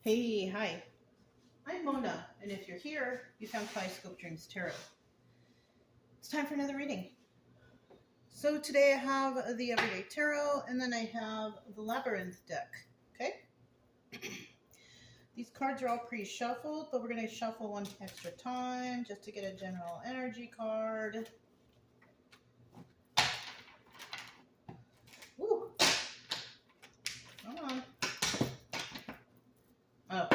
Hey, hi. I'm Mona, and if you're here, you found Kaleidoscope Dreams Tarot. It's time for another reading. So today I have the Everyday Tarot, and then I have the Labyrinth deck, okay? These cards are all pre-shuffled, but we're going to shuffle one extra time just to get a general energy card. Woo! Come on. Oh,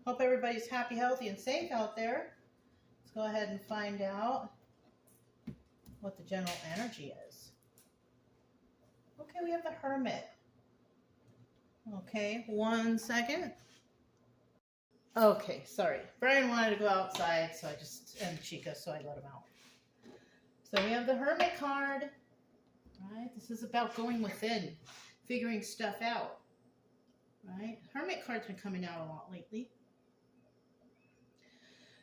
hope everybody's happy, healthy, and safe out there. Let's go ahead and find out what the general energy is. Okay, we have the Hermit. Okay, 1 second. Okay, sorry. Brian wanted to go outside, and Chica, so I let him out. So we have the Hermit card. Right? This is about going within, figuring stuff out. Right? Hermit card's been coming out a lot lately.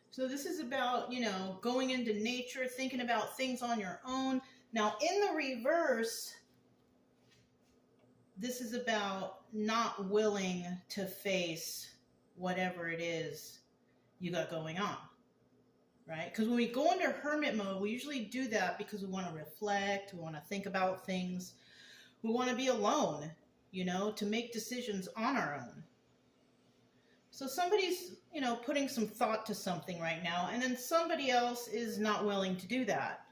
So this is about, going into nature, thinking about things on your own. Now, in the reverse, this is about not willing to face whatever it is you got going on, right? Because when we go into hermit mode, we usually do that because we want to reflect, we want to think about things, we want to be alone, to make decisions on our own. So somebody's, putting some thought to something right now, and then somebody else is not willing to do that.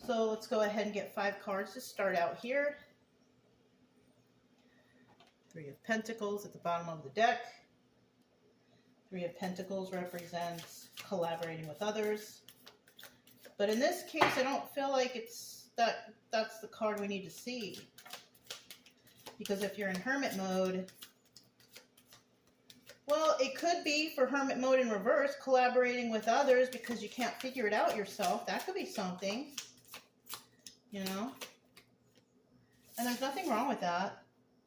So let's go ahead and get 5 cards to start out here. 3 of Pentacles at the bottom of the deck. 3 of Pentacles represents collaborating with others. But in this case, I don't feel like that's the card we need to see. Because if you're in hermit mode, well, it could be for hermit mode in reverse, collaborating with others because you can't figure it out yourself. That could be something, And there's nothing wrong with that.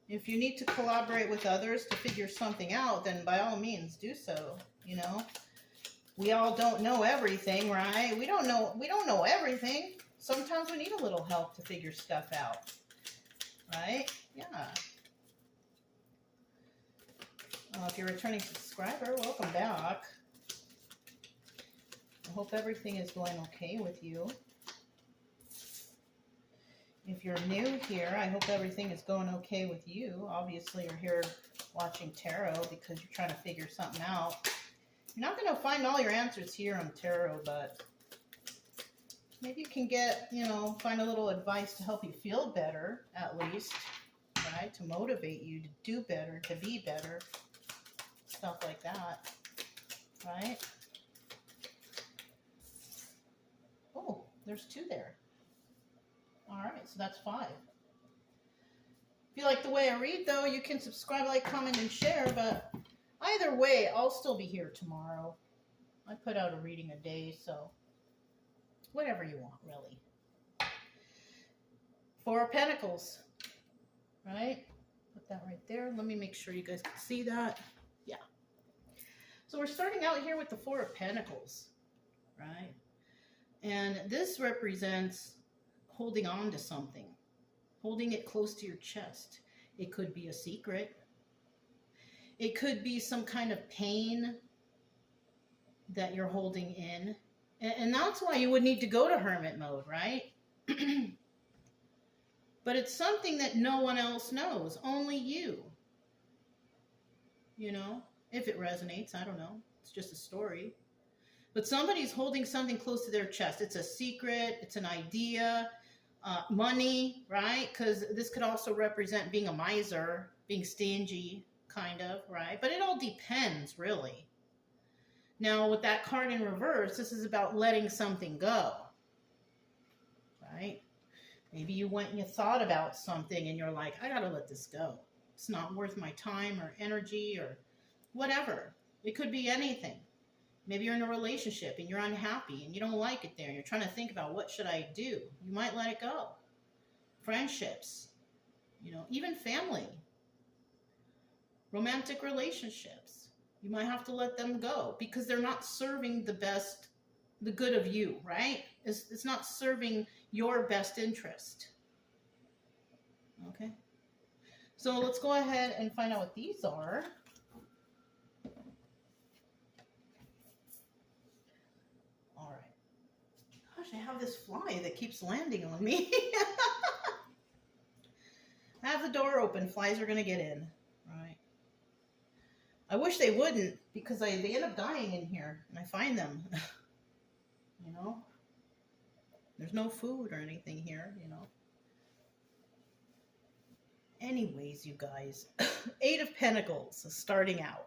If you need to collaborate with others to figure something out, then by all means do so, We all don't know everything, right? We don't know everything. Sometimes we need a little help to figure stuff out, right? Yeah. If you're a returning subscriber, welcome back. I hope everything is going okay with you. If you're new here, I hope everything is going okay with you. Obviously, you're here watching tarot because you're trying to figure something out. You're not going to find all your answers here on tarot, but maybe you can get, find a little advice to help you feel better, at least, right? To motivate you to do better, to be better, stuff like that, right? Oh, there's 2 there. All right, so that's 5. If you like the way I read, though, you can subscribe, like, comment, and share, but either way, I'll still be here tomorrow. I put out a reading a day, so whatever you want, really. 4 of Pentacles, right? Put that right there. Let me make sure you guys can see that. Yeah. So we're starting out here with the 4 of Pentacles, right? And this represents holding on to something, holding it close to your chest. It could be a secret. It could be some kind of pain that you're holding in. And that's why you would need to go to hermit mode, right? But it's something that no one else knows, only you. If it resonates, I don't know. It's just a story. But somebody's holding something close to their chest. It's a secret. It's an idea. Money, right? Because this could also represent being a miser, being stingy, kind of, right? But it all depends, really. Now, with that card in reverse, this is about letting something go, right? Maybe you went and you thought about something and you're like, I gotta let this go. It's not worth my time or energy or whatever. It could be anything. Maybe you're in a relationship and you're unhappy and you don't like it there. And you're trying to think about what should I do. You might let it go. Friendships, even family, romantic relationships. You might have to let them go because they're not serving the good of you, right? It's not serving your best interest. Okay? So let's go ahead and find out what these are. All right. Gosh, I have this fly that keeps landing on me. Have the door open. Flies are going to get in. Right. I wish they wouldn't, because they end up dying in here, and I find them. You know? There's no food or anything here, you know? Anyways, you guys, 8 of Pentacles, starting out.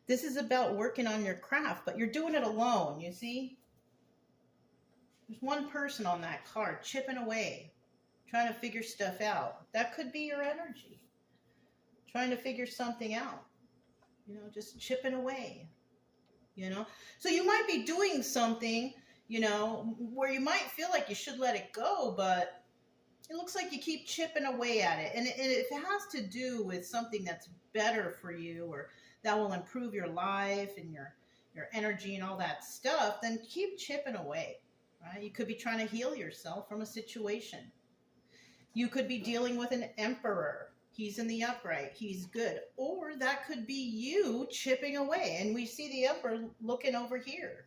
This is about working on your craft, but you're doing it alone, you see? There's one person on that card chipping away, trying to figure stuff out. That could be your energy. Trying to figure something out. You know, just chipping away. You know? So you might be doing something, you know, where you might feel like you should let it go, but it looks like you keep chipping away at it. And if it has to do with something that's better for you, or that will improve your life and your energy and all that stuff, then keep chipping away, right? You could be trying to heal yourself from a situation. You could be dealing with an emperor. He's in the upright. He's good. Or that could be you chipping away. And we see the emperor looking over here.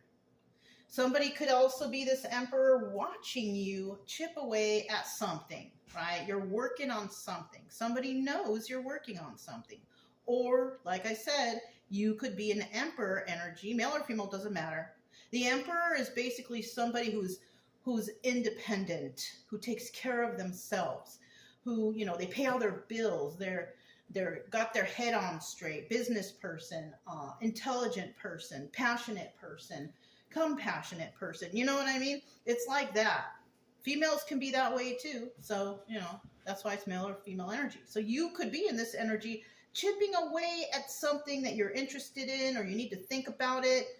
Somebody could also be this emperor watching you chip away at something, right? You're working on something. Somebody knows you're working on something. Or, like I said, you could be an emperor energy. Male or female, doesn't matter. The emperor is basically somebody who's independent, who takes care of themselves, who, you know, they pay all their bills. They're got their head on straight. Business person, intelligent person, passionate person, compassionate person. You know what I mean? It's like that. Females can be that way too. So, you know, that's why it's male or female energy. So you could be in this energy chipping away at something that you're interested in, or you need to think about it.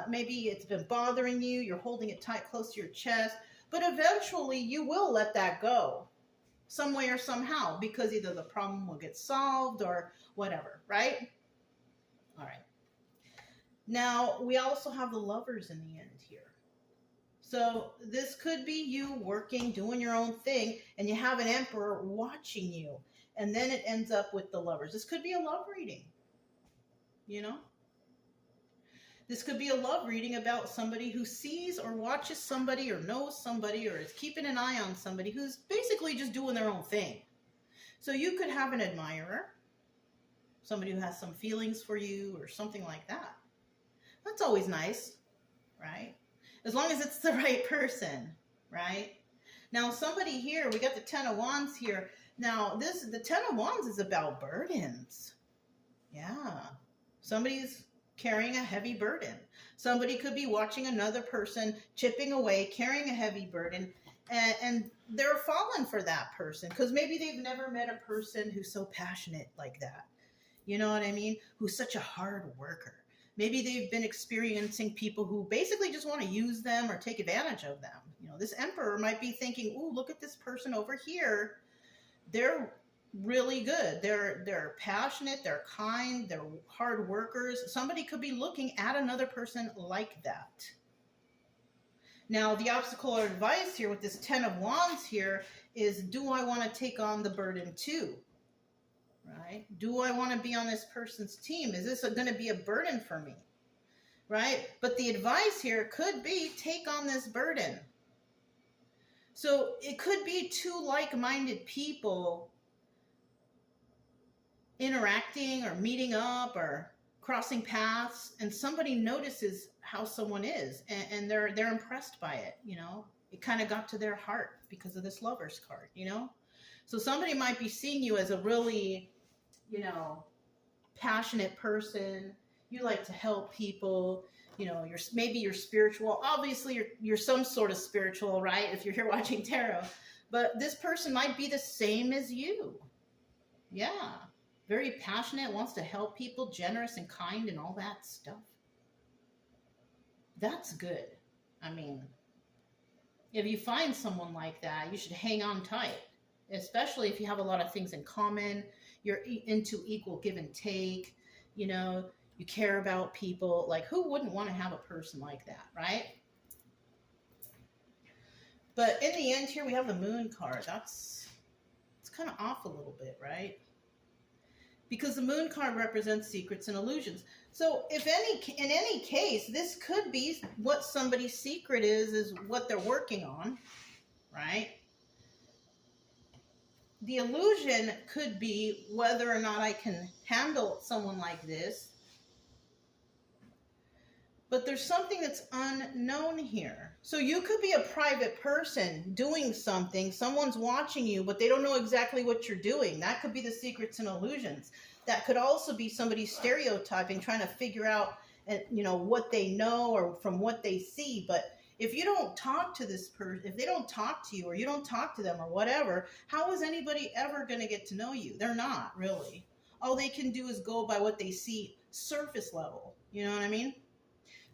Maybe it's been bothering you. You're holding it tight, close to your chest. But eventually you will let that go some way or somehow, because either the problem will get solved or whatever, right? All right. Now, we also have the Lovers in the end here. So this could be you working, doing your own thing, and you have an emperor watching you. And then it ends up with the Lovers. This could be a love reading, you know? This could be a love reading about somebody who sees or watches somebody or knows somebody or is keeping an eye on somebody who's basically just doing their own thing. So you could have an admirer, somebody who has some feelings for you or something like that. That's always nice, right? As long as it's the right person, right? Now, somebody here, we got the 10 of Wands here. Now, the 10 of Wands is about burdens. Yeah. Somebody's carrying a heavy burden. Somebody could be watching another person chipping away, carrying a heavy burden, and they're falling for that person because maybe they've never met a person who's so passionate like that. You know what I mean? Who's such a hard worker. Maybe they've been experiencing people who basically just want to use them or take advantage of them. You know, this emperor might be thinking, ooh, look at this person over here. They're really good. They're passionate, they're kind, they're hard workers. Somebody could be looking at another person like that. Now, the obstacle or advice here with this 10 of Wands here is, do I want to take on the burden too? Right? Do I want to be on this person's team? Is this going to be a burden for me? Right? But the advice here could be, take on this burden. So it could be two like-minded people interacting or meeting up or crossing paths, and somebody notices how someone is, and they're impressed by it. You know, it kind of got to their heart because of this Lovers card. You know, so somebody might be seeing you as a really, you know, passionate person. You like to help people. You know, maybe you're spiritual. Obviously, you're some sort of spiritual, right? If you're here watching tarot, but this person might be the same as you. Yeah. Very passionate, wants to help people, generous and kind and all that stuff. That's good. I mean, if you find someone like that, you should hang on tight, especially if you have a lot of things in common. You're into equal give and take, you know, you care about people. Like, who wouldn't want to have a person like that, right? But in the end here, we have the Moon card. It's kind of off a little bit, right? Because the moon card represents secrets and illusions. So if in any case, this could be what somebody's secret is what they're working on, right? The illusion could be whether or not I can handle someone like this. But there's something that's unknown here. So you could be a private person doing something. Someone's watching you, but they don't know exactly what you're doing. That could be the secrets and illusions. That could also be somebody stereotyping, trying to figure out, what they know or from what they see. But if you don't talk to this person, if they don't talk to you or you don't talk to them or whatever, how is anybody ever going to get to know you? They're not, really. All they can do is go by what they see surface level. You know what I mean?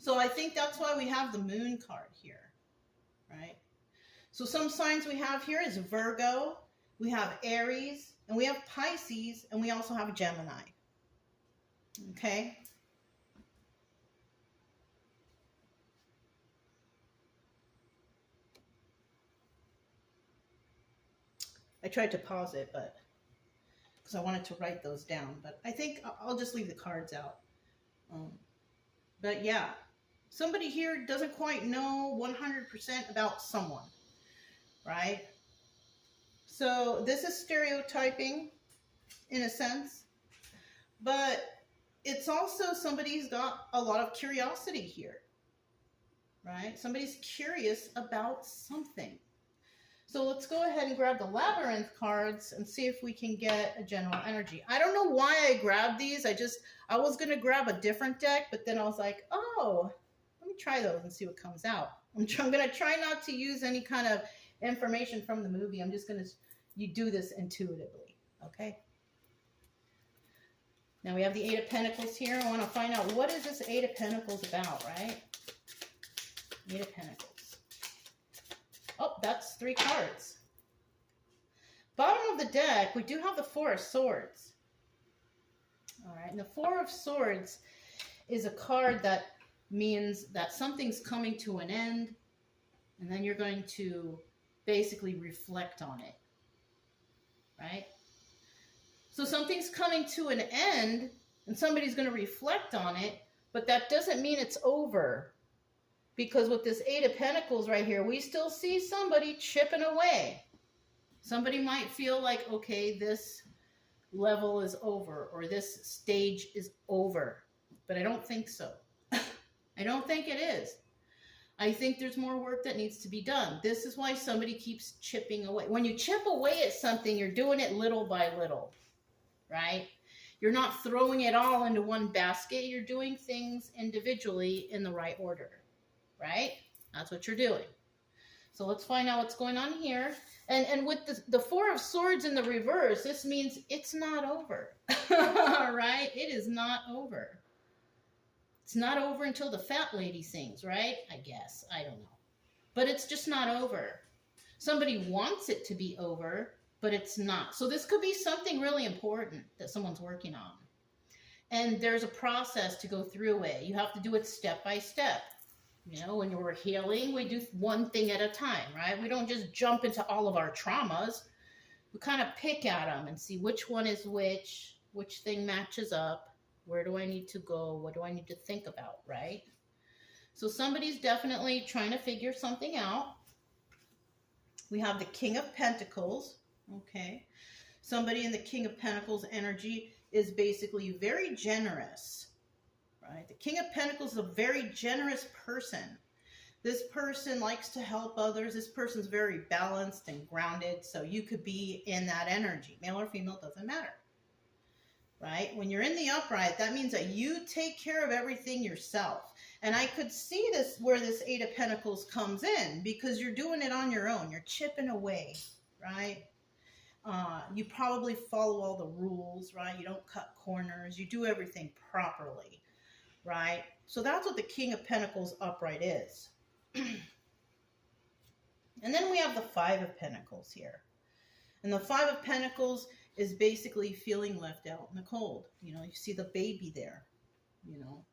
So I think that's why we have the moon card here, right? So some signs we have here is Virgo, we have Aries, and we have Pisces, and we also have Gemini, okay? I tried to pause it, but because I wanted to write those down, but I think I'll just leave the cards out. But yeah. Somebody here doesn't quite know 100% about someone, right? So this is stereotyping in a sense, but it's also somebody's got a lot of curiosity here, right? Somebody's curious about something. So let's go ahead and grab the labyrinth cards and see if we can get a general energy. I don't know why I grabbed these. I was going to grab a different deck, but then I was like, oh, let me try those and see what comes out. I'm going to try not to use any kind of information from the movie. I'm just going to do this intuitively, okay? Now we have the Eight of Pentacles here. I want to find out what is this Eight of Pentacles about, right? Eight of Pentacles. Oh, that's 3 cards. Bottom of the deck, we do have the Four of Swords. All right, and the Four of Swords is a card that means that something's coming to an end, and then you're going to basically reflect on it, right? So something's coming to an end, and somebody's going to reflect on it, but that doesn't mean it's over. Because with this Eight of Pentacles right here, we still see somebody chipping away. Somebody might feel like, okay, this level is over, or this stage is over. But I don't think so. I don't think it is. I think there's more work that needs to be done. This is why somebody keeps chipping away. When you chip away at something, you're doing it little by little, right? You're not throwing it all into one basket. You're doing things individually in the right order, right? That's what you're doing. So let's find out what's going on here. And with the Four of Swords in the reverse, this means it's not over, right? It is not over. It's not over until the fat lady sings, right? I guess. I don't know. But it's just not over. Somebody wants it to be over, but it's not. So this could be something really important that someone's working on. And there's a process to go through it. You have to do it step by step. You know, when we're healing, we do one thing at a time, right? We don't just jump into all of our traumas. We kind of pick at them and see which one is which thing matches up. Where do I need to go? What do I need to think about, right? So somebody's definitely trying to figure something out. We have the King of Pentacles, okay? Somebody in the King of Pentacles energy is basically very generous, right? The King of Pentacles is a very generous person. This person likes to help others. This person's very balanced and grounded, so you could be in that energy. Male or female, doesn't matter. Right? When you're in the upright, that means that you take care of everything yourself. And I could see this where this Eight of Pentacles comes in, because you're doing it on your own. You're chipping away, right? You probably follow all the rules, right? You don't cut corners. You do everything properly, right? So that's what the King of Pentacles upright is. And then we have the Five of Pentacles here. And the Five of Pentacles is basically feeling left out in the cold. You know, you see the baby there. You know,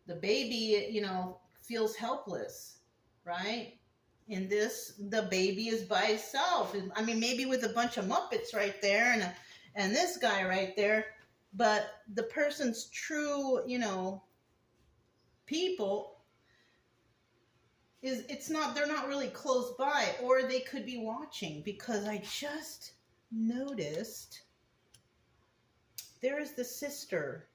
the baby, you know, feels helpless, right? In this, the baby is by itself. I mean, maybe with a bunch of Muppets right there and this guy right there, but the person's true, you know, people is, it's not, they're not really close by, or they could be watching, because I just noticed there is the sister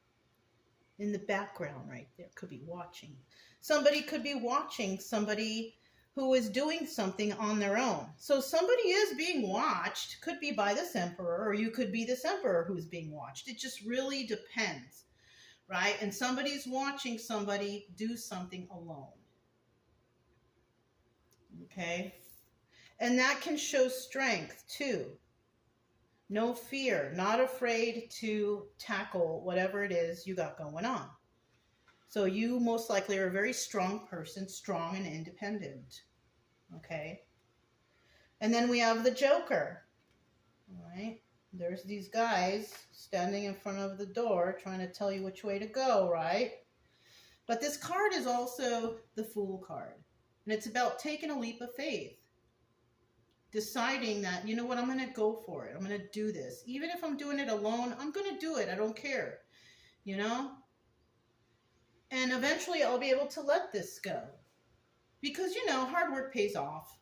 in the background right there, could be watching. Somebody could be watching somebody who is doing something on their own. So somebody is being watched, could be by this emperor, or you could be this emperor who's being watched. It just really depends, right? And somebody's watching somebody do something alone. Okay? And that can show strength too. No fear, not afraid to tackle whatever it is you got going on. So you most likely are a very strong person, strong and independent. Okay? And then we have the Joker. All right? There's these guys standing in front of the door trying to tell you which way to go, right? But this card is also the Fool card. And it's about taking a leap of faith. Deciding that, you know what, I'm going to go for it. I'm going to do this. Even if I'm doing it alone, I'm going to do it. I don't care. You know? And eventually I'll be able to let this go. Because, you know, hard work pays off.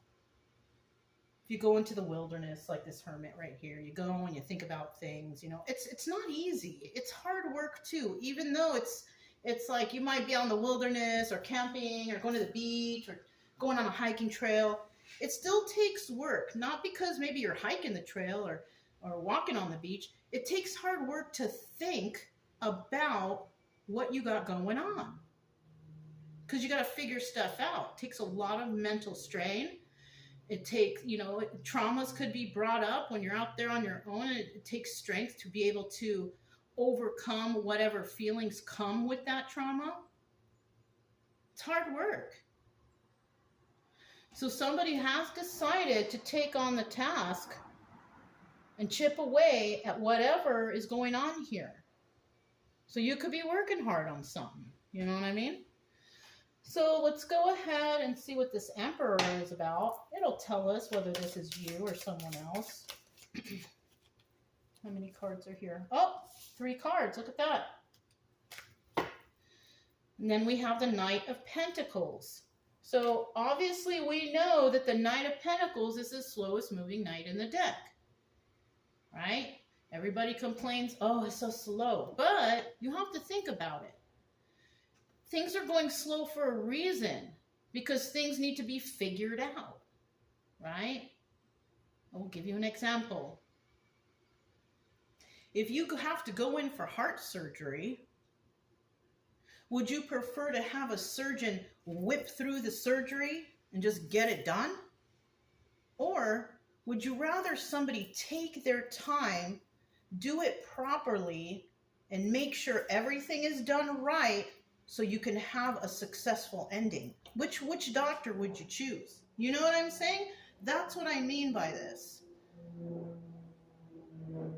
If you go into the wilderness like this hermit right here, you go and you think about things, you know, it's not easy. It's hard work too, even though it's like you might be out in the wilderness or camping or going to the beach or going on a hiking trail. It still takes work, not because maybe you're hiking the trail or walking on the beach. It takes hard work to think about what you got going on. Because you got to figure stuff out. It takes a lot of mental strain. It takes, you know, traumas could be brought up when you're out there on your own. And it takes strength to be able to overcome whatever feelings come with that trauma. It's hard work. So somebody has decided to take on the task and chip away at whatever is going on here. So you could be working hard on something. You know what I mean? So let's go ahead and see what this Emperor is about. It'll tell us whether this is you or someone else. How many cards are here? Oh, 3 cards. Look at that. And then we have the Knight of Pentacles. So obviously we know that the Knight of Pentacles is the slowest moving knight in the deck. Right? Everybody complains, oh, it's so slow. But you have to think about it. Things are going slow for a reason, because things need to be figured out, right? I'll give you an example. If you have to go in for heart surgery, would you prefer to have a surgeon whip through the surgery and just get it done? Or would you rather somebody take their time, do it properly, and make sure everything is done right, so you can have a successful ending? Which doctor would you choose? You know what I'm saying? That's what I mean by this.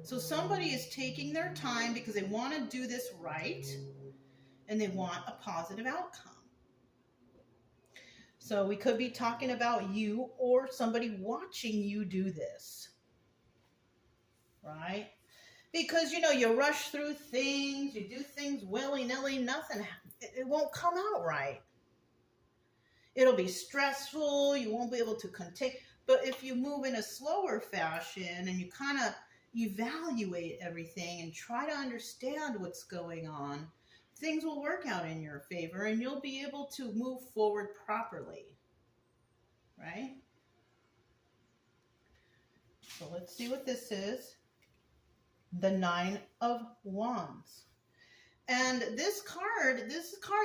So somebody is taking their time because they want to do this right and they want a positive outcome. So we could be talking about you or somebody watching you do this. Right? Because, you know, you rush through things, you do things willy-nilly, nothing happens. It won't come out right. It'll be stressful. You won't be able to contain. But if you move in a slower fashion and you kind of evaluate everything and try to understand what's going on, things will work out in your favor and you'll be able to move forward properly. Right? So let's see what this is. The 9 of Wands. And this card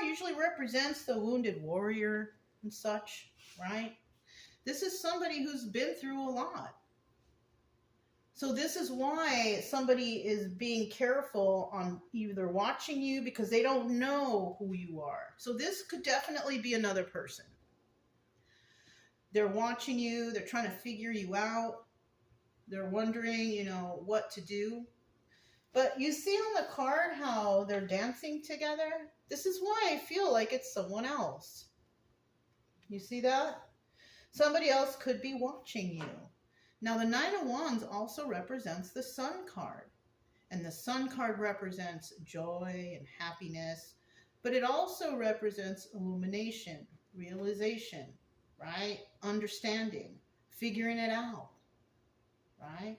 usually represents the wounded warrior and such, right? This is somebody who's been through a lot. So this is why somebody is being careful on either watching you because they don't know who you are. So this could definitely be another person. They're watching you. They're trying to figure you out. They're wondering, you know, what to do. But you see on the card how they're dancing together? This is why I feel like it's someone else. You see that? Somebody else could be watching you. Now, the Nine of Wands also represents the Sun card. And the Sun card represents joy and happiness, but it also represents illumination, realization, right? Understanding, figuring it out, right?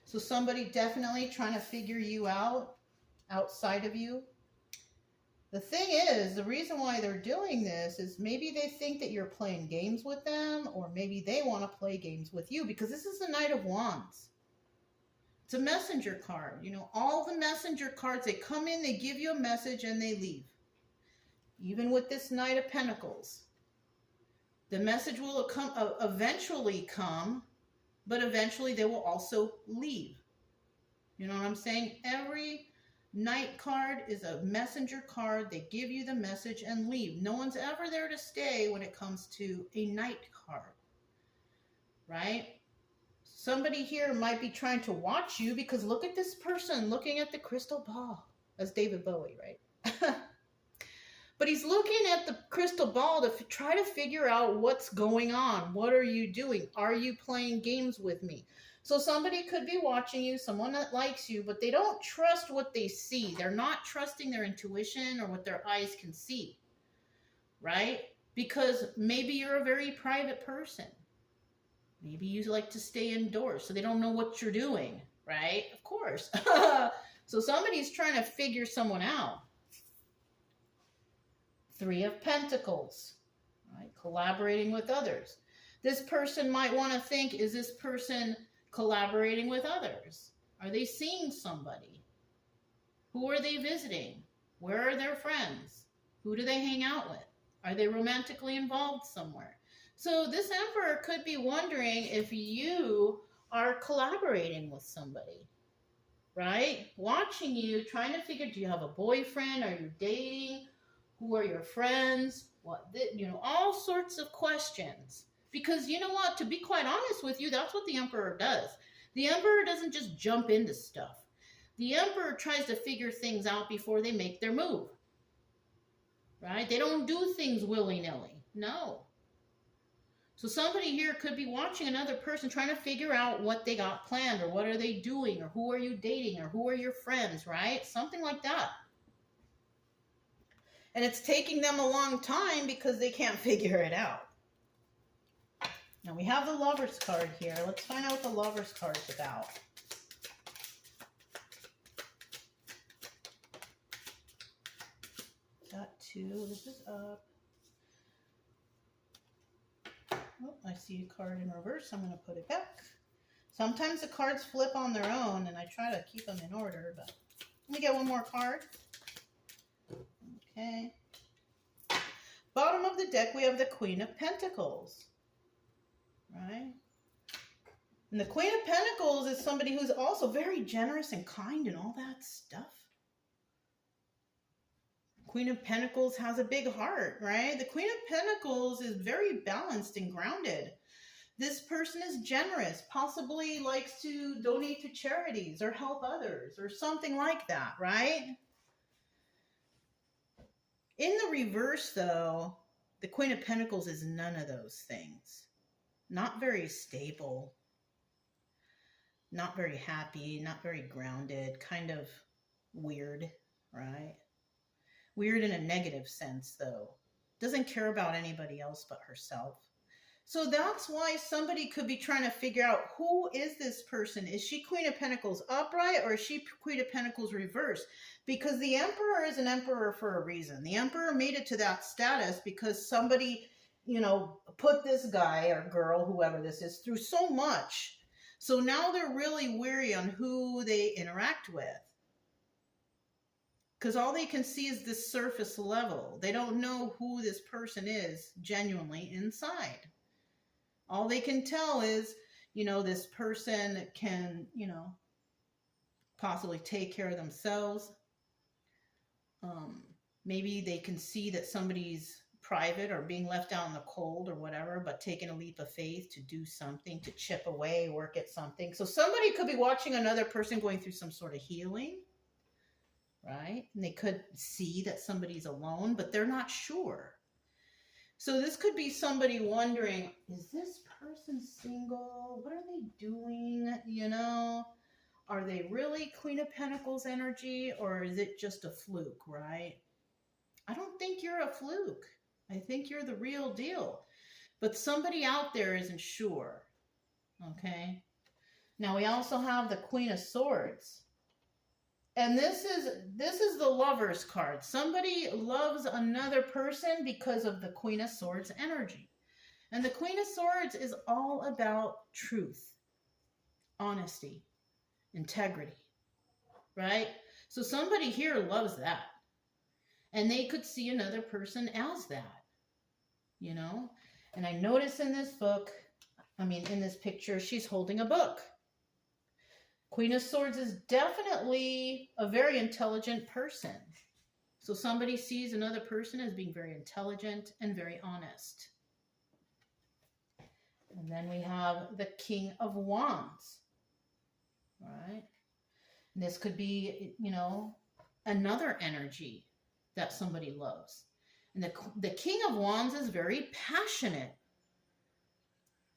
So somebody definitely trying to figure you out outside of you. The thing is, the reason why they're doing this is maybe they think that you're playing games with them, or maybe they want to play games with you, because this is the Knight of Wands. It's a messenger card. You know, all the messenger cards, they come in, they give you a message, and they leave. Even with this Knight of Pentacles. The message will eventually come, but eventually they will also leave. You know what I'm saying? Every Knight card is a messenger card. They give you the message and leave. No one's ever there to stay when it comes to a Knight card. Right? Somebody here might be trying to watch you, because look at this person looking at the crystal ball. That's David Bowie, right? But he's looking at the crystal ball to try to figure out what's going on. What are you doing? Are you playing games with me? So somebody could be watching you, someone that likes you, but they don't trust what they see. They're not trusting their intuition or what their eyes can see, right? Because maybe you're a very private person. Maybe you like to stay indoors, so they don't know what you're doing, right? Of course. So somebody's trying to figure someone out. Three of Pentacles, right? Collaborating with others. This person might want to think, is this person collaborating with others? Are they seeing somebody? Who are they visiting? Where are their friends? Who do they hang out with? Are they romantically involved somewhere? So this Emperor could be wondering if you are collaborating with somebody, right? Watching you, trying to figure, do you have a boyfriend? Are you dating? Who are your friends? All sorts of questions. Because you know what? To be quite honest with you, that's what the Emperor does. The Emperor doesn't just jump into stuff. The Emperor tries to figure things out before they make their move. Right? They don't do things willy-nilly. No. So somebody here could be watching another person trying to figure out what they got planned, or what are they doing, or who are you dating, or who are your friends, right? Something like that. And it's taking them a long time because they can't figure it out. Now we have the Lover's card here. Let's find out what the Lover's card is about. Got two. This is up. Oh, I see a card in reverse. I'm going to put it back. Sometimes the cards flip on their own, and I try to keep them in order, but let me get one more card. Okay. Bottom of the deck, we have the Queen of Pentacles. Right? And the Queen of Pentacles is somebody who's also very generous and kind and all that stuff. Queen of Pentacles has a big heart, right? The Queen of Pentacles is very balanced and grounded. This person is generous, possibly likes to donate to charities or help others or something like that, right? In the reverse, though, the Queen of Pentacles is none of those things. Not very stable, not very happy, not very grounded, kind of weird, right? Weird in a negative sense, though. Doesn't care about anybody else but herself. So that's why somebody could be trying to figure out, who is this person? Is she Queen of Pentacles upright, or is she Queen of Pentacles reverse? Because the Emperor is an Emperor for a reason. The Emperor made it to that status because somebody, put this guy or girl, whoever this is, through so much. So now they're really weary on who they interact with. Because all they can see is this surface level. They don't know who this person is genuinely inside. All they can tell is, this person can, possibly take care of themselves. Maybe they can see that somebody's private or being left out in the cold or whatever, but taking a leap of faith to do something, to chip away, work at something. So somebody could be watching another person going through some sort of healing, right? And they could see that somebody's alone, but they're not sure. So this could be somebody wondering, is this person single? What are they doing? You know, are they really Queen of Pentacles energy, or is it just a fluke, right? I don't think you're a fluke. I think you're the real deal. But somebody out there isn't sure. Okay? Now we also have the Queen of Swords. And this is the Lover's card. Somebody loves another person because of the Queen of Swords energy. And the Queen of Swords is all about truth, honesty, integrity, right? So somebody here loves that. And they could see another person as that, you know? And I notice in this book, in this picture, she's holding a book. Queen of Swords is definitely a very intelligent person. So somebody sees another person as being very intelligent and very honest. And then we have the King of Wands, right? And this could be, you know, another energy that somebody loves. And the King of Wands is very passionate.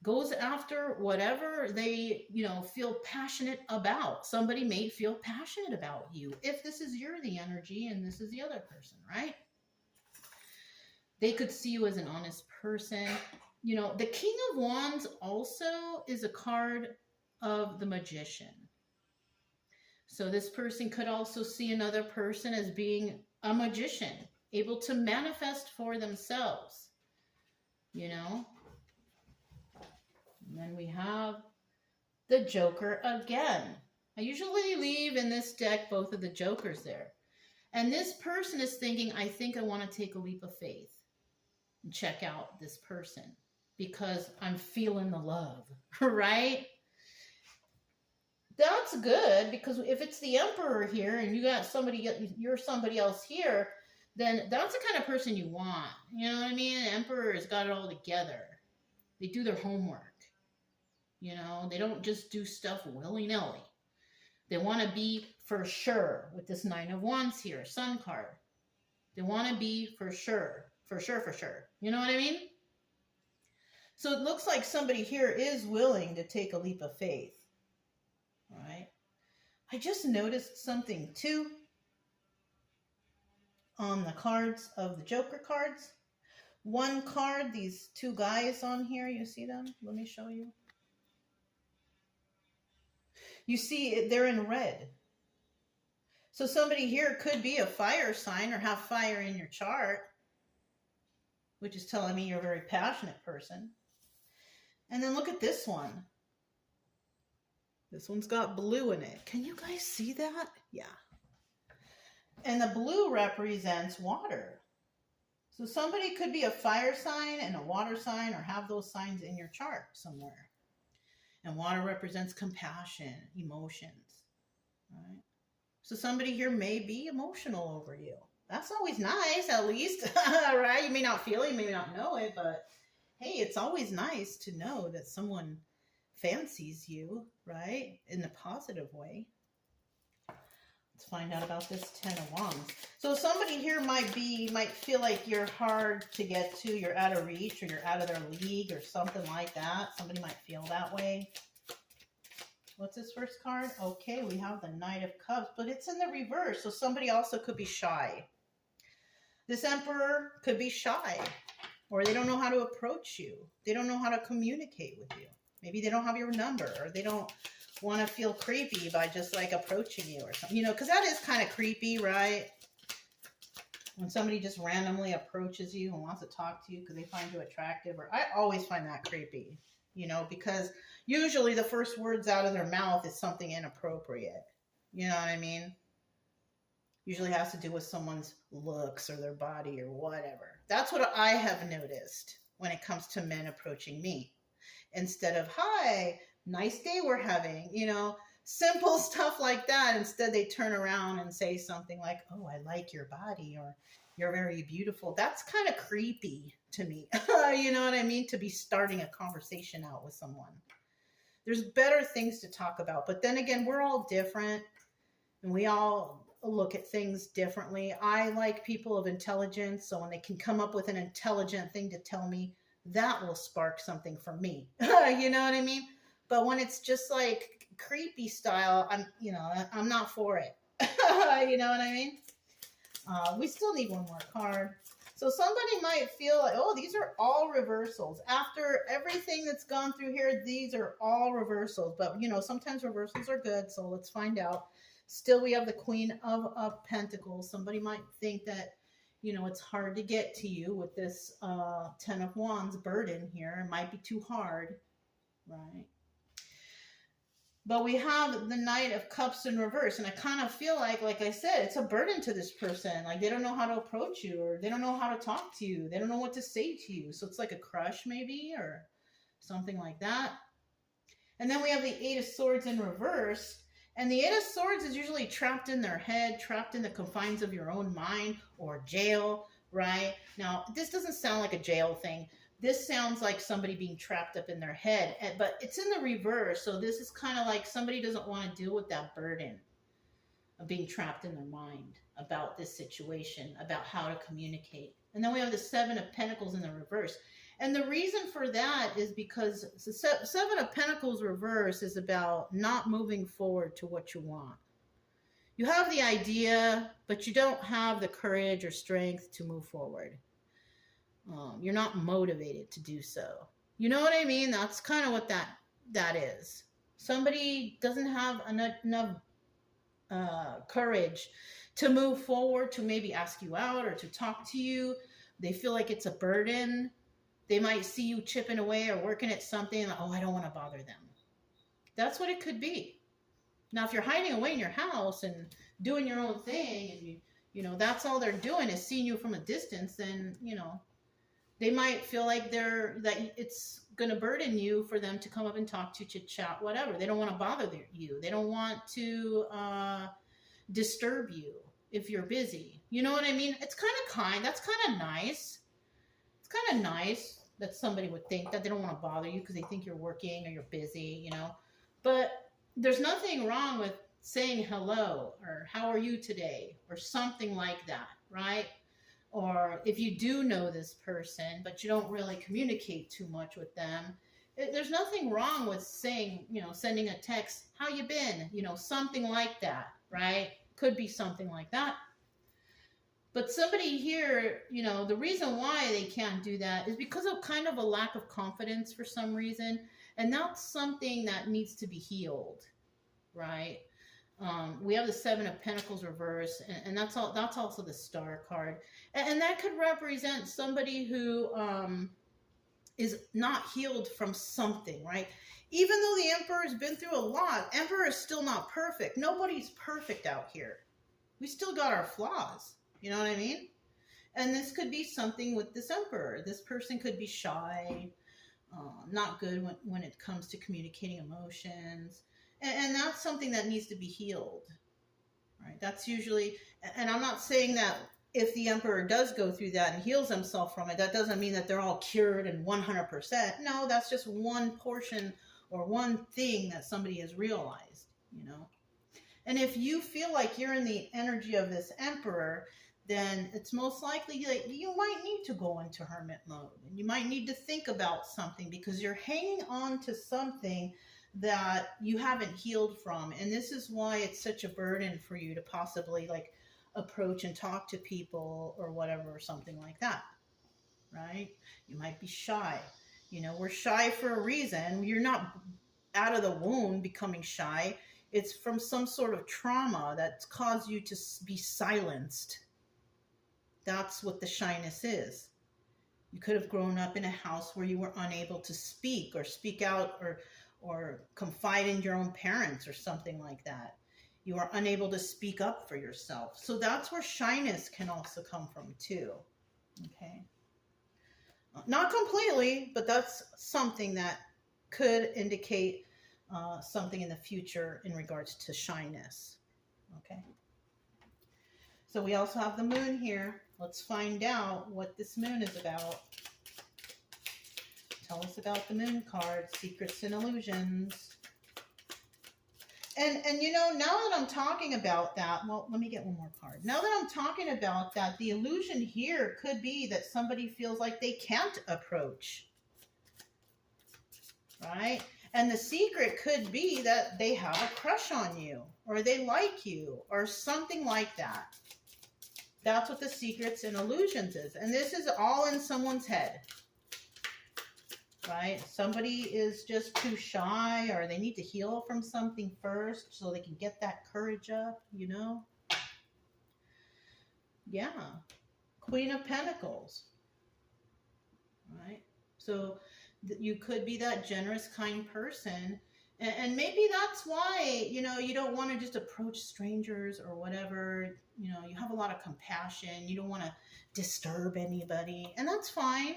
Goes after whatever they, you know, feel passionate about. Somebody may feel passionate about you if this is you're the energy and this is the other person, right? They could see you as an honest person. You know, the King of Wands also is a card of the Magician. So this person could also see another person as being a magician, able to manifest for themselves, you know? And then we have the Joker again. I usually leave in this deck both of the Jokers there. And this person is thinking, I think I want to take a leap of faith and check out this person because I'm feeling the love, right? That's good, because if it's the Emperor here and you got somebody, you're somebody else here, then that's the kind of person you want. You know what I mean? The Emperor has got it all together. They do their homework. You know, they don't just do stuff willy-nilly. They want to be for sure with this Nine of Wands here, Sun card. They want to be for sure. For sure. You know what I mean? So it looks like somebody here is willing to take a leap of faith. All right. I just noticed something too on the cards of the Joker cards. One card, these two guys on here, you see them? Let me show you. You see, they're in red. So somebody here could be a fire sign or have fire in your chart, which is telling me you're a very passionate person. And then look at this one. This one's got blue in it. Can you guys see that? Yeah. And the blue represents water. So somebody could be a fire sign and a water sign or have those signs in your chart somewhere. And water represents compassion, emotions, right? So somebody here may be emotional over you. That's always nice, at least, right? You may not feel it, you may not know it, but hey, it's always nice to know that someone fancies you, right? In a positive way. Let's find out about this Ten of Wands. So somebody here might feel like you're hard to get to, you're out of reach, or you're out of their league, or something like that. Somebody might feel that way. What's this first card? Okay, we have the Knight of Cups, but it's in the reverse, so somebody also could be shy. This Emperor could be shy, or they don't know how to approach you. They don't know how to communicate with you. Maybe they don't have your number, or they don't want to feel creepy by just like approaching you or something, you know, because that is kind of creepy, right? When somebody just randomly approaches you and wants to talk to you because they find you attractive, or I always find that creepy, you know, because usually the first words out of their mouth is something inappropriate. You know what I mean? Usually has to do with someone's looks or their body or whatever. That's what I have noticed when it comes to men approaching me. Instead of, hi, nice day we're having, you know, simple stuff like that. Instead, they turn around and say something like, oh, I like your body, or you're very beautiful. That's kind of creepy to me. You know what I mean? To be starting a conversation out with someone. There's better things to talk about. But then again, we're all different. And we all look at things differently. I like people of intelligence, so when they can come up with an intelligent thing to tell me, that will spark something for me. You know what I mean? But when it's just like creepy style, I'm not for it. You know what I mean? We still need one more card. So somebody might feel like, oh, these are all reversals. After everything that's gone through here, these are all reversals. But, sometimes reversals are good, so let's find out. Still, we have the Queen of Pentacles. Somebody might think that, it's hard to get to you with this Ten of Wands burden here. It might be too hard, right? But we have the Knight of Cups in reverse. And I kind of feel like I said, it's a burden to this person. Like they don't know how to approach you, or they don't know how to talk to you. They don't know what to say to you. So it's like a crush maybe, or something like that. And then we have the Eight of Swords in reverse. And the Eight of Swords is usually trapped in their head, trapped in the confines of your own mind, or jail, right? Now, this doesn't sound like a jail thing. This sounds like somebody being trapped up in their head, but it's in the reverse. So this is kind of like somebody doesn't want to deal with that burden of being trapped in their mind about this situation, about how to communicate. And then we have the Seven of Pentacles in the reverse. And the reason for that is because the Seven of Pentacles reverse is about not moving forward to what you want. You have the idea, but you don't have the courage or strength to move forward. You're not motivated to do so. You know what I mean? That's kind of what that is. Somebody doesn't have enough courage to move forward, to maybe ask you out or to talk to you. They feel like it's a burden. They might see you chipping away or working at something. Like, oh, I don't want to bother them. That's what it could be. Now, if you're hiding away in your house and doing your own thing, and that's all they're doing is seeing you from a distance, then they might feel like that it's going to burden you for them to come up and talk to you, chit chat, whatever. They don't want to bother you. They don't want to disturb you if you're busy. You know what I mean? It's kind of kind. That's kind of nice. It's kind of nice that somebody would think that. They don't want to bother you because they think you're working or you're busy, But there's nothing wrong with saying hello or how are you today or something like that, right? Or if you do know this person, but you don't really communicate too much with them, there's nothing wrong with saying, sending a text, how you been? Something like that, right? Could be something like that. But somebody here, the reason why they can't do that is because of kind of a lack of confidence for some reason. And that's something that needs to be healed, right? We have the Seven of Pentacles reverse, and that's also the Star card. And that could represent somebody who is not healed from something, right? Even though the Emperor has been through a lot, Emperor is still not perfect. Nobody's perfect out here. We still got our flaws. You know what I mean? And this could be something with this Emperor. This person could be shy, not good when it comes to communicating emotions. And that's something that needs to be healed, right? That's usually, and I'm not saying that if the Emperor does go through that and heals himself from it, that doesn't mean that they're all cured and 100%. No, that's just one portion or one thing that somebody has realized, And if you feel like you're in the energy of this Emperor, then it's most likely that you might need to go into hermit mode. And you might need to think about something because you're hanging on to something that you haven't healed from. And this is why it's such a burden for you to possibly approach and talk to people or whatever, or something like that, right? You might be shy. We're shy for a reason. You're not out of the womb becoming shy. It's from some sort of trauma that's caused you to be silenced. That's what the shyness is. You could have grown up in a house where you were unable to speak or speak out or confide in your own parents or something like that. You are unable to speak up for yourself. So that's where shyness can also come from too. Okay. Not completely, but that's something that could indicate something in the future in regards to shyness. Okay. So we also have the moon here. Let's find out what this moon is about. Tell us about the moon card, secrets and illusions. And you know, now that I'm talking about that, well, let me get one more card. Now that I'm talking about that, the illusion here could be that somebody feels like they can't approach, right? And the secret could be that they have a crush on you, or they like you, or something like that. That's what the secrets and illusions is. And this is all in someone's head, right? Somebody is just too shy, or they need to heal from something first so they can get that courage up, you know? Yeah. Queen of Pentacles, right? So you could be that generous, kind person. And maybe that's why, you know, you don't want to just approach strangers or whatever. You know, you have a lot of compassion. You don't want to disturb anybody. And that's fine.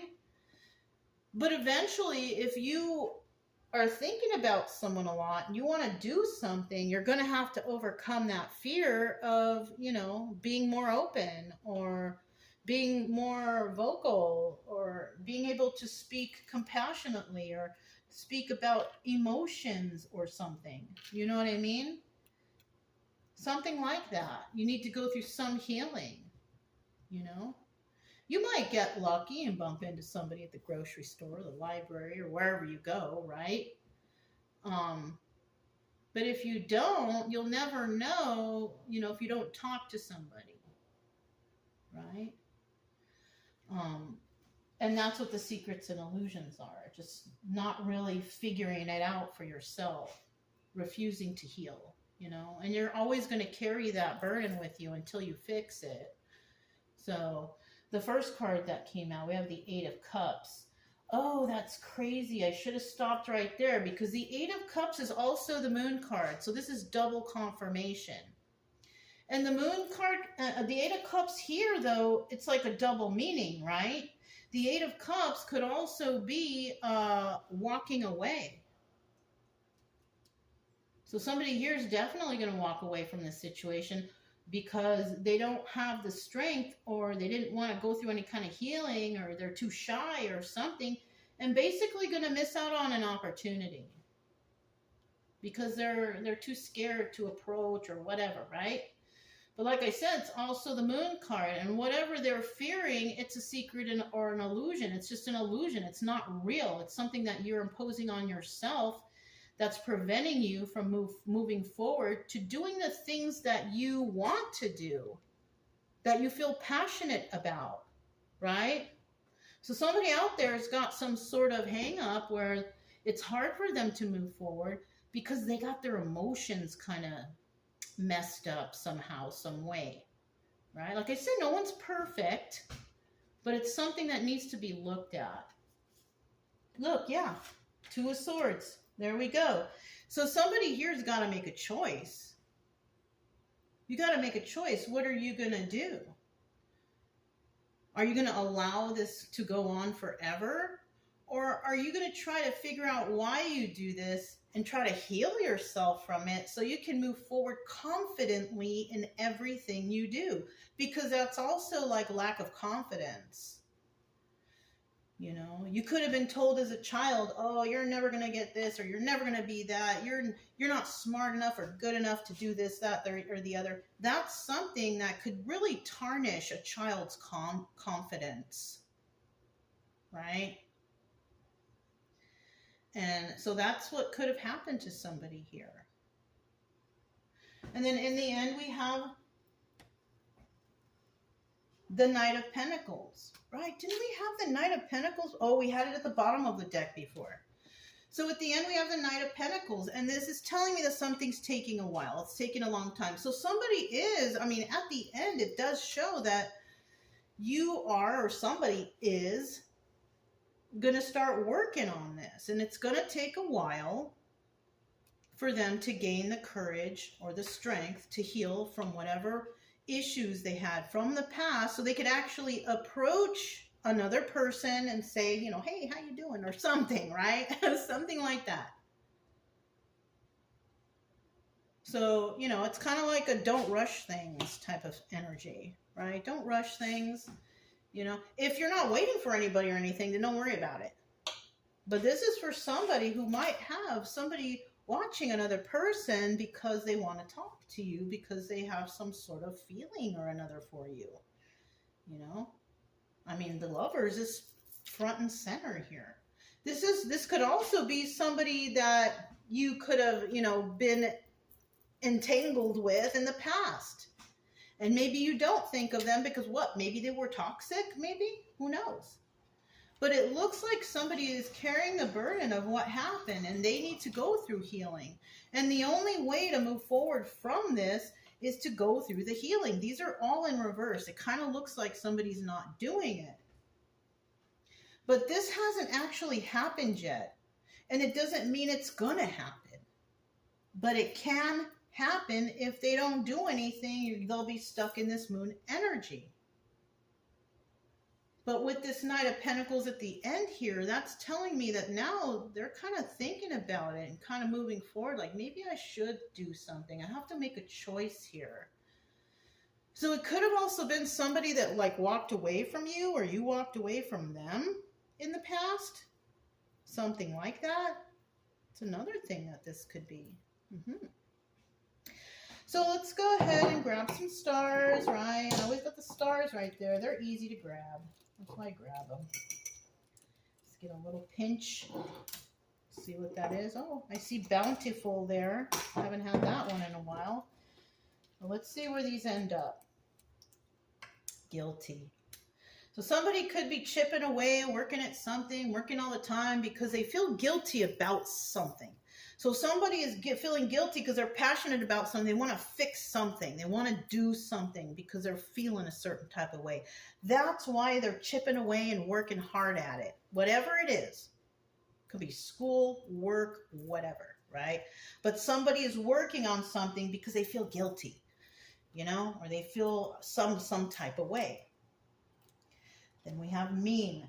But eventually, if you are thinking about someone a lot and you want to do something, you're going to have to overcome that fear of, you know, being more open, or being more vocal, or being able to speak compassionately, or speak about emotions or something. You know what I mean? Something like that. You need to go through some healing, you know? You might get lucky and bump into somebody at the grocery store, the library, or wherever you go, right? But if you don't, you'll never know, you know, if you don't talk to somebody, right? And that's what the secrets and illusions are. Just not really figuring it out for yourself, refusing to heal, you know, and you're always going to carry that burden with you until you fix it. So the first card that came out, we have the Eight of Cups. Oh, that's crazy. I should have stopped right there, because the Eight of Cups is also the Moon card. So this is double confirmation. And the Moon card, the Eight of Cups here, though, it's like a double meaning, right? The Eight of Cups could also be walking away. So somebody here is definitely going to walk away from this situation because they don't have the strength, or they didn't want to go through any kind of healing, or they're too shy or something, and basically going to miss out on an opportunity because they're too scared to approach or whatever, right? But like I said, it's also the Moon card, and whatever they're fearing, it's a secret or an illusion. It's just an illusion. It's not real. It's something that you're imposing on yourself that's preventing you from moving forward to doing the things that you want to do, that you feel passionate about, right? So somebody out there has got some sort of hang up where it's hard for them to move forward because they got their emotions kind of messed up somehow, some way, right? Like I said, no one's perfect, but it's something that needs to be looked at. Look, yeah, Two of Swords. There we go. So somebody here's got to make a choice. You got to make a choice. What are you going to do? Are you going to allow this to go on forever? Or are you going to try to figure out why you do this and try to heal yourself from it so you can move forward confidently in everything you do? Because that's also like lack of confidence. You know, you could have been told as a child, oh, you're never going to get this, or you're never going to be that. You're not smart enough or good enough to do this, that, or the other. That's something that could really tarnish a child's confidence, right? And so that's what could have happened to somebody here. And then in the end, we have the Knight of Pentacles, right? Didn't we have the Knight of Pentacles? Oh, we had it at the bottom of the deck before. So at the end, we have the Knight of Pentacles, and this is telling me that something's taking a while. It's taking a long time. So somebody is, I mean, at the end, it does show that you are, or somebody is, going to start working on this. And it's going to take a while for them to gain the courage or the strength to heal from whatever issues they had from the past, so they could actually approach another person and say, you know, hey, how you doing, or something, right? Something like that. So, you know, it's kind of like a don't rush things type of energy, right? Don't rush things. You know, if you're not waiting for anybody or anything, then don't worry about it. But this is for somebody who might have somebody watching another person because they want to talk to you, because they have some sort of feeling or another for you. You know, I mean, the Lovers is front and center here. This could also be somebody that you could have, you know, been entangled with in the past. And maybe you don't think of them because what? Maybe they were toxic, maybe? Who knows? But it looks like somebody is carrying the burden of what happened and they need to go through healing. And the only way to move forward from this is to go through the healing. These are all in reverse. It kind of looks like somebody's not doing it. But this hasn't actually happened yet. And it doesn't mean it's going to happen. But it can happen. If they don't do anything, they'll be stuck in this moon energy. But with this Knight of Pentacles at the end here, that's telling me that now they're kind of thinking about it and kind of moving forward. Like, maybe I should do something. I have to make a choice here. So it could have also been somebody that like walked away from you, or you walked away from them in the past. Something like that. It's another thing that this could be. So let's go ahead and grab some stars, right? I always got the stars right there. They're easy to grab. That's why I grab them. Let's get a little pinch. See what that is. Oh, I see Bountiful there. I haven't had that one in a while. Well, let's see where these end up. Guilty. So somebody could be chipping away, working at something, working all the time because they feel guilty about something. So somebody is feeling guilty because they're passionate about something. They want to fix something. They want to do something because they're feeling a certain type of way. That's why they're chipping away and working hard at it. Whatever it is. Could be school, work, whatever, right? But somebody is working on something because they feel guilty, you know, or they feel some type of way. Then we have mean.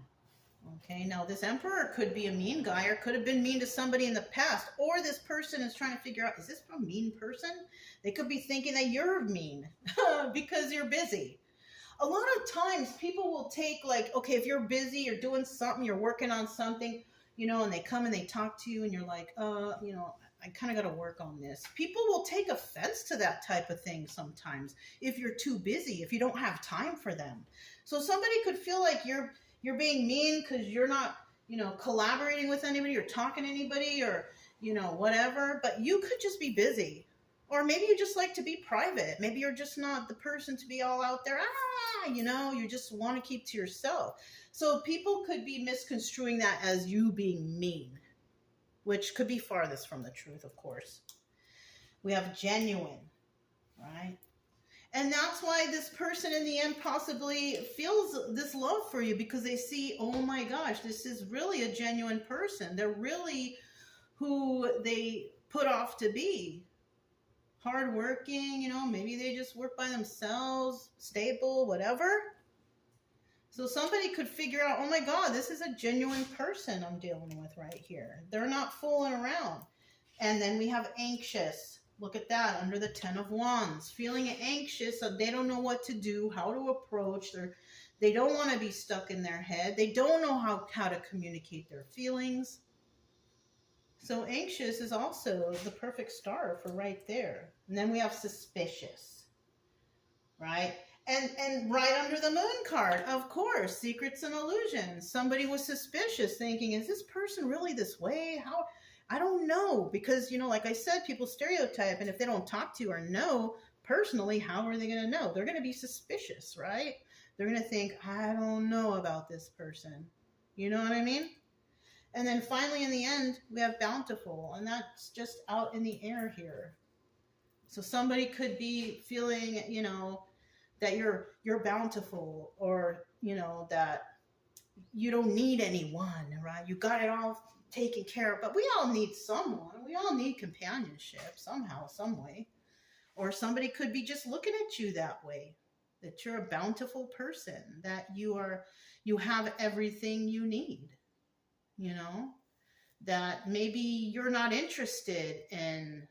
Okay, now this Emperor could be a mean guy or could have been mean to somebody in the past. Or this person is trying to figure out, is this a mean person? They could be thinking that you're mean because you're busy. A lot of times people will take like, okay, if you're busy, you're doing something, you're working on something, you know, and they come and they talk to you and you're like, you know, I kind of got to work on this. People will take offense to that type of thing sometimes if you're too busy, if you don't have time for them. So somebody could feel like you're being mean because you're not, you know, collaborating with anybody or talking to anybody or, you know, whatever. But you could just be busy. Or maybe you just like to be private. Maybe you're just not the person to be all out there. You know, you just want to keep to yourself. So people could be misconstruing that as you being mean, which could be farthest from the truth, of course. We have genuine, right? And that's why this person in the end possibly feels this love for you because they see, oh my gosh, this is really a genuine person. They're really who they put off to be. Hardworking, you know, maybe they just work by themselves, stable, whatever. So somebody could figure out, oh my God, this is a genuine person I'm dealing with right here. They're not fooling around. And then we have anxious. Look at that, under the 10 of Wands. Feeling anxious, so they don't know what to do, how to approach. They don't want to be stuck in their head. They don't know how to communicate their feelings. So anxious is also the perfect star for right there. And then we have suspicious, right? And right under the moon card, of course, secrets and illusions. Somebody was suspicious, thinking, is this person really this way? How? I don't know, because, you know, like I said, people stereotype, and if they don't talk to you or know personally, how are they going to know? They're going to be suspicious, right? They're going to think, I don't know about this person. You know what I mean? And then finally, in the end, we have bountiful, and that's just out in the air here. So somebody could be feeling, you know, that you're bountiful, or, you know, that you don't need anyone, right? You got it all taken care of, but we all need someone. We all need companionship somehow, some way. Or somebody could be just looking at you that way, that you're a bountiful person, that you have everything you need, you know, that maybe you're not interested in,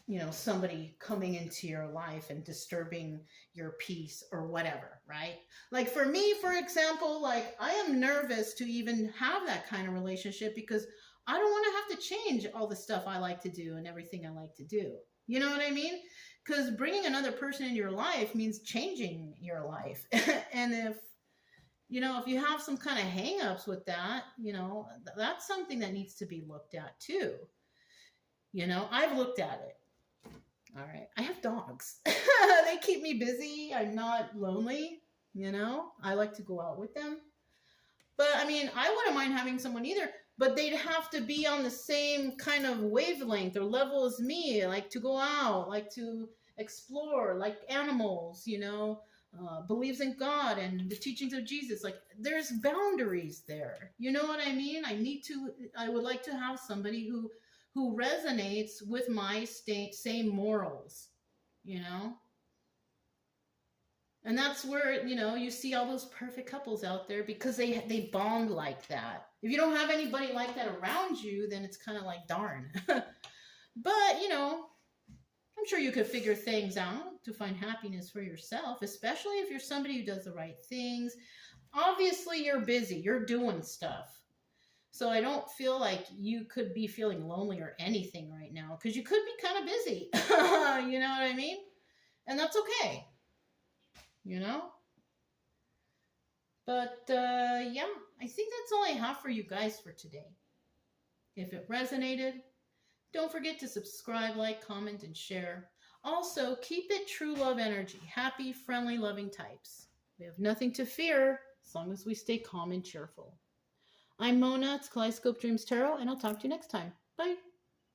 you know, somebody coming into your life and disturbing your peace or whatever, right? Like for me, for example, like I am nervous to even have that kind of relationship because I don't want to have to change all the stuff I like to do and everything I like to do. You know what I mean? Because bringing another person in your life means changing your life. And if you have some kind of hang-ups with that, that's something that needs to be looked at too. I've looked at it. All right. I have dogs. They keep me busy. I'm not lonely. I like to go out with them. But I mean, I wouldn't mind having someone either, but they'd have to be on the same kind of wavelength or level as me, like to go out, like to explore, like animals, believes in God and the teachings of Jesus. Like there's boundaries there. You know what I mean? I would like to have somebody who resonates with my same morals, And that's where, you see all those perfect couples out there because they bond like that. If you don't have anybody like that around you, then it's kind of like, darn. But, I'm sure you could figure things out to find happiness for yourself, especially if you're somebody who does the right things. Obviously, you're busy. You're doing stuff. So I don't feel like you could be feeling lonely or anything right now because you could be kind of busy. You know what I mean? And that's okay. But yeah, I think that's all I have for you guys for today. If it resonated, don't forget to subscribe, like, comment, and share. Also, keep it true love energy. Happy, friendly, loving types. We have nothing to fear as long as we stay calm and cheerful. I'm Mona. It's Kaleidoscope Dreams Tarot, and I'll talk to you next time. Bye.